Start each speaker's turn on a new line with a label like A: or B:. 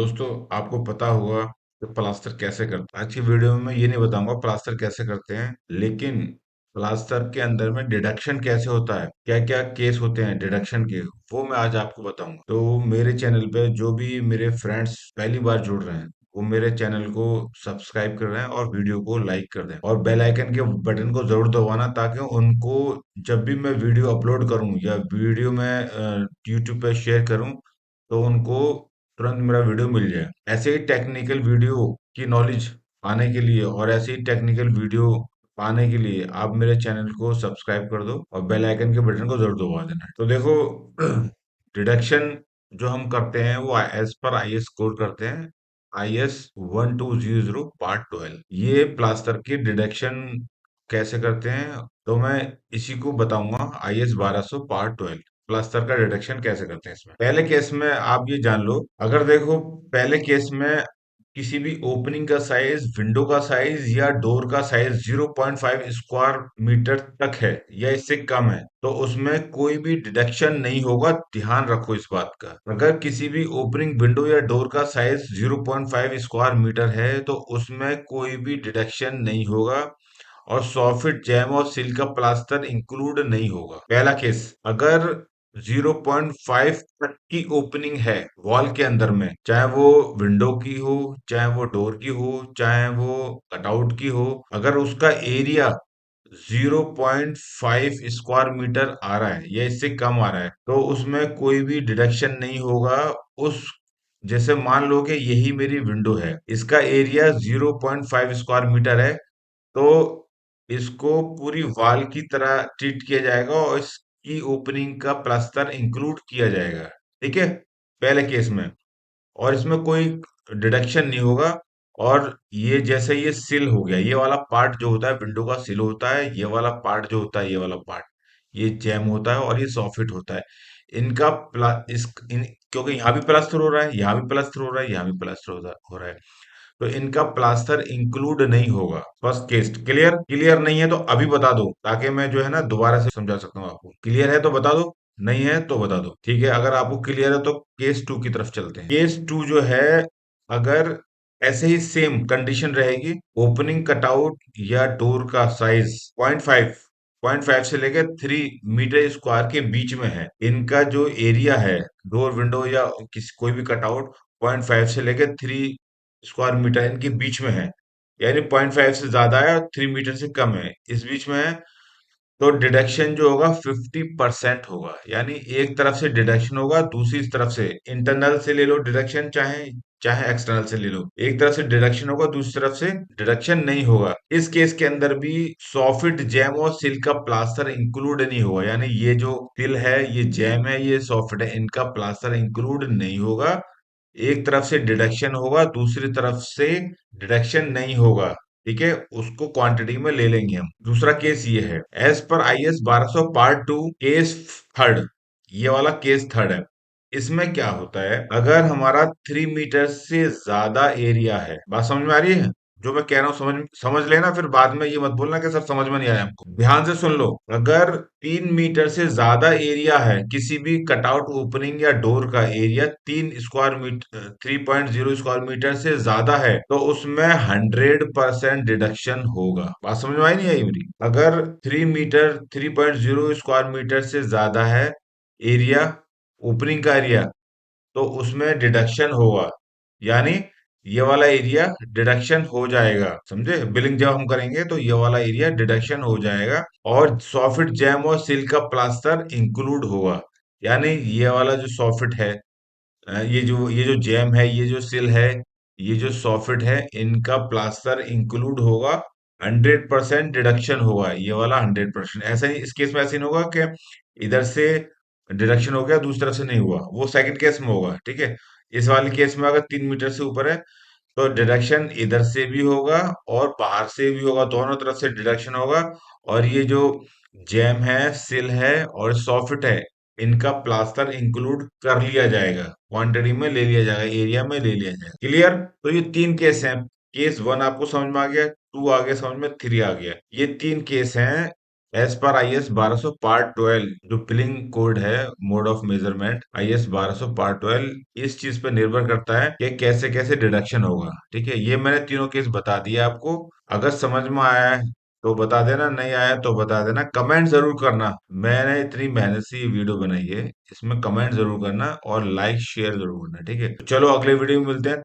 A: दोस्तों, आपको पता होगा कि प्लास्टर कैसे करते हैं। आज की वीडियो में मैं ये नहीं बताऊंगा प्लास्टर कैसे करते हैं, लेकिन प्लास्टर के अंदर में डिडक्शन कैसे होता है, क्या क्या केस होते हैं डिडक्शन के, वो मैं आज आपको बताऊंगा। तो मेरे चैनल पे जो भी मेरे फ्रेंड्स पहली बार जुड़ रहे हैं, वो मेरे चैनल को सब्सक्राइब कर रहे हैं और वीडियो को लाइक कर दें और बेल आइकन के बटन को जरूर दबाना, ताकि उनको जब भी मैं वीडियो अपलोड करूं या वीडियो में यूट्यूब पे शेयर करूं, तो उनको तुरंत मेरा वीडियो मिल जाए। ऐसे ही टेक्निकल वीडियो की नॉलेज पाने के लिए और ऐसे ही टेक्निकल वीडियो पाने के लिए आप मेरे चैनल को सब्सक्राइब कर दो और बेल आइकन के बटन को जरूर दबा देना। तो देखो, डिडक्शन जो हम करते हैं वो as per I S code करते हैं, IS 1200 पार्ट 12। ये प्लास्टर की डिडक्शन कैसे करते हैं, तो मैं इसी को बताऊंगा। IS 1200 पार्ट 12 प्लास्टर का डिडक्शन कैसे करते हैं। इसमें पहले केस में आप ये जान लो, अगर देखो पहले केस में किसी भी ओपनिंग का साइज, विंडो का साइज या डोर का साइज 0.5 स्क्वायर मीटर तक है या इससे कम है, तो उसमें कोई भी डिडक्शन नहीं होगा। ध्यान रखो इस बात का। अगर किसी भी ओपनिंग, विंडो या डोर का साइज 0.5 स्क्वायर मीटर है, तो उसमें कोई भी डिडक्शन नहीं होगा और सॉफिट, जैम और सील का प्लास्टर इंक्लूड नहीं होगा। पहला केस, अगर 0.5 तक की ओपनिंग है वॉल के अंदर में, चाहे वो विंडो की हो, चाहे वो डोर की हो, चाहे वो कटआउट की हो, अगर उसका एरिया 0.5 स्क्वायर मीटर आ रहा है या इससे कम आ रहा है, तो उसमें कोई भी डिडक्शन नहीं होगा। उस, जैसे मान लो कि यही मेरी विंडो है, इसका एरिया 0.5 स्क्वायर मीटर है, तो इसको पूरी वॉल की तरह ट्रीट किया जाएगा और इसकी ओपनिंग का प्लास्टर इंक्लूड किया जाएगा। ठीक है, पहले केस में। और इसमें कोई डिडक्शन नहीं होगा। और ये जैसे ये सिल हो गया, ये वाला पार्ट जो होता है विंडो का सिल होता है, ये वाला पार्ट जो होता है, ये वाला पार्ट, ये जैम होता है और ये सॉफिट होता है। इनका प्ला इस इन क्योंकि यहाँ भी प्लास्टर हो रहा है, यहाँ भी प्लास्टर हो रहा है, यहाँ भी प्लास्टर हो रहा है, तो इनका प्लास्टर इंक्लूड नहीं होगा। First case clear. क्लियर नहीं है तो अभी बता दो, ताकि मैं जो है ना दोबारा से समझा सकता हूँ आपको। क्लियर है तो बता दो, नहीं है तो बता दो। ठीक है, अगर आपको क्लियर है तो केस टू की तरफ चलते हैं। केस टू जो है, अगर ऐसे ही सेम कंडीशन रहेगी, ओपनिंग, कटआउट या डोर का साइज 0.5 से लेकर 3 मीटर स्क्वायर के बीच में है, इनका जो एरिया है, डोर, विंडो या किसी कोई भी कटआउट 0.5 से लेकर 3 स्क्वायर मीटर इनके बीच में है, यानी 0.5 से ज्यादा है और 3 मीटर से कम है, इस बीच में है, तो डिडक्शन जो होगा 50% होगा। यानी एक तरफ से डिडक्शन होगा, दूसरी तरफ से, इंटरनल से ले लो डिडक्शन, चाहे चाहे एक्सटर्नल से ले लो, एक तरफ से डिडक्शन होगा, दूसरी तरफ से डिडक्शन नहीं होगा। इस केस के अंदर भी सॉफिट, जैम और सिल का प्लास्टर इंक्लूड नहीं होगा। यानी ये जो सिल है, ये जैम है, ये सॉफिट है, इनका प्लास्टर इंक्लूड नहीं होगा। एक तरफ से डिडक्शन होगा, दूसरी तरफ से डिडक्शन नहीं होगा। ठीक है, उसको क्वांटिटी में ले लेंगे हम। दूसरा केस ये है, as per IS 1200 part 2 case third, ये वाला केस थर्ड है। इसमें क्या होता है, अगर हमारा 3 मीटर से ज्यादा एरिया है, बात समझ में आ रही है जो मैं कह रहा हूँ? समझ समझ लेना, फिर बाद में ये मत बोलना कि सर समझ में नहीं आया हमको। ध्यान से सुन लो। अगर 3 मीटर से ज्यादा एरिया है, किसी भी कटआउट, ओपनिंग या डोर का एरिया 3 स्क्वायर मीटर से ज्यादा है, तो उसमें 100% डिडक्शन होगा। बात समझ में आई नहीं आई मेरी? अगर 3 स्क्वायर मीटर से ज्यादा है एरिया, ओपनिंग का एरिया, तो उसमें डिडक्शन होगा। यानी ये वाला एरिया डिडक्शन हो जाएगा, समझे? बिलिंग जब हम करेंगे तो ये वाला एरिया डिडक्शन हो जाएगा और सॉफिट, जैम और सिल का प्लास्टर इंक्लूड होगा। यानी ये वाला जो सॉफिट है, ये जो जैम है, ये जो सिल है, ये जो सॉफिट है, इनका प्लास्टर इंक्लूड होगा। 100% डिडक्शन होगा, ये वाला 100%। ऐसा ही इस केस में ऐसे नहीं होगा कि इधर से डिडक्शन हो गया, दूसरी तरफ से नहीं हुआ, वो सेकंड केस में होगा। ठीक है, इस वाले केस में अगर 3 मीटर से ऊपर है, तो डिडक्शन इधर से भी होगा और बाहर से भी होगा, दोनों तरफ से डिडक्शन होगा। और ये जो जैम है, सिल है और सॉफिट है, इनका प्लास्टर इंक्लूड कर लिया जाएगा, क्वांटिटी में ले लिया जाएगा, एरिया में ले लिया जाएगा। क्लियर? तो ये तीन केस हैं। केस वन आपको समझ में आ गया, टू आ गया समझ में, थ्री आ गया। ये तीन केस हैं as per I S 1200 part 12, जो पिलिंग कोड है, mode of measurement I S 1200 part 12, इस चीज पे निर्भर करता है कि कैसे कैसे डिडक्शन होगा। ठीक है, ये मैंने तीनों केस बता दिया आपको। अगर समझ में आया है तो बता देना, नहीं आया तो बता देना, कमेंट जरूर करना। मैंने इतनी मेहनत से ये वीडियो बनाई है, इसमें कमेंट जरूर करना और लाइक शेयर जरूर करना। ठीक है, तो चलो अगले वीडियो में मिलते हैं।